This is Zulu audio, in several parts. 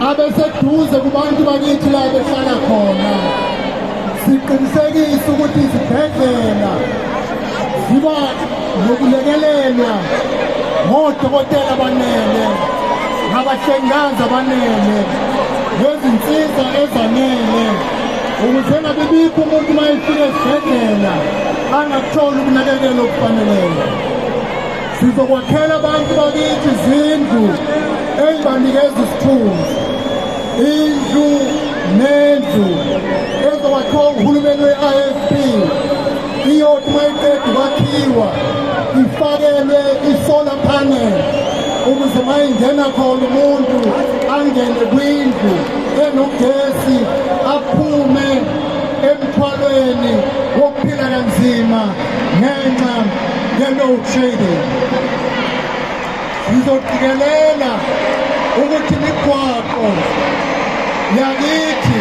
abeseduze kubantu bakithi la behlala khona. Siqinisekise ukuthi izibhedlela ziba nokulekelelwa ngodokotela abanele, nabahlengikazi abanele, nezinsiza ezanele, ukuze ngabe bikho umuntu uma efika esibhedlela angakutholi ukunakekelwa okufaneleyo. Sizokwakhela abantu bakithi izindlu ezibanikeza isithunzi, indlu nendlu ezokwakhiwa uhulumeni we-IFP, iyothi uma iqeda ukwakhiwa ifakelwe i-solar panel ukuze uma ingena khona umuntu angene kwindlu enogesi, aphume emthwalweni wokuphila kanzima ngenxa ye-load shedding. Sizoqikelela ukuthi imigwaqo yakithi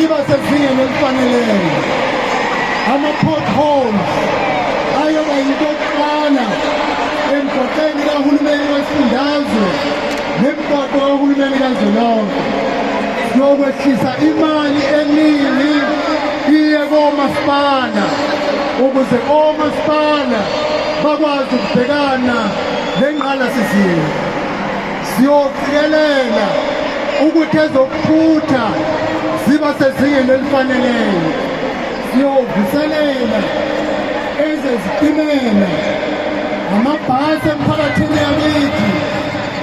iba sezingeni elifaneleyo. Ama-potholes ayoba yinto yokuqala emgwaqeni kahulumeni wesifundazwe nemigwaqo kahulumeni kazwelonke. Siyokwehlisa imali eningi iye komasipala ukuze omasipala bakwazi ukubhekana nengqalasizinda. Siyoqikelela ukuthi ezokuthutha ziba sezingeni elifaneleyo. Siyovuselela ezezitimela, amabhasi emphakathini yakithi.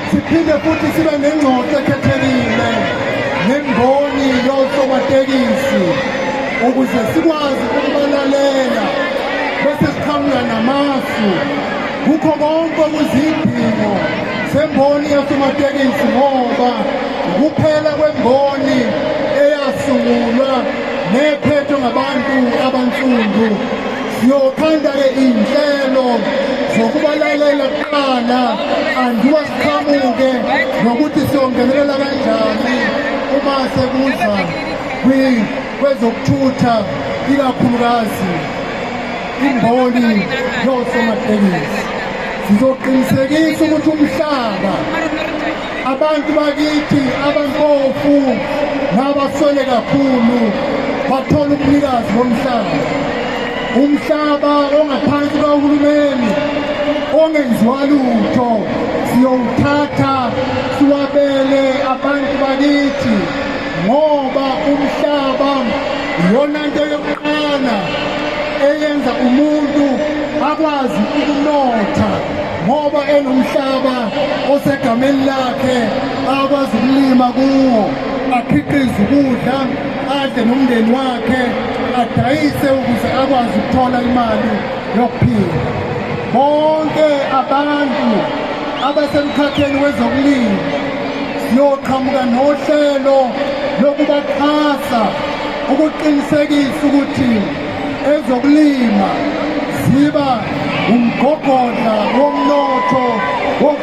Siphinde futhi sibe nengxoxo ekhethekile nemboni yosomatekisi ukuze sikwazi ukubalalela bese siqhamuka namasu kukho konke okuzidingo semboni yosomatekisi, ngoba ukuphela kwemboni eyasungulwa nephethwe ngabantu abansundu. Siyokhanda-ke iy'nhlelo zokubalalela kuqala anduwa siqhamuke nokuthi siyongenelela kanjani uma sekuza kwezokuthutha, ikakhulukazi imboni yosomatekisi. Sizoqinisekisa ukuthi umhlaba, abantu bakithi abampofu nabaswele kakhulu bathola ubunikazi bomhlaba. Umhlaba ongaphansi kahulumeni ongenziwa lutho siyowuthatha siwabele abantu bakithi, ngoba umhlaba iyona nto yokuqala eyenza umuntu akwazi ukunotha, ngoba enomhlaba osegameni lakhe akwazi ukulima kuwo, akhiqize ukudla, adle nomndeni wakhe, adayise ukuze akwazi ukuthola imali yokuphila. Bonke abantu abasemkhakheni wezokulima siyoqhamuka nohlelo lokubaxhasa ukuqinisekisa ukuthi ezokulima ziba umgogodla womnotho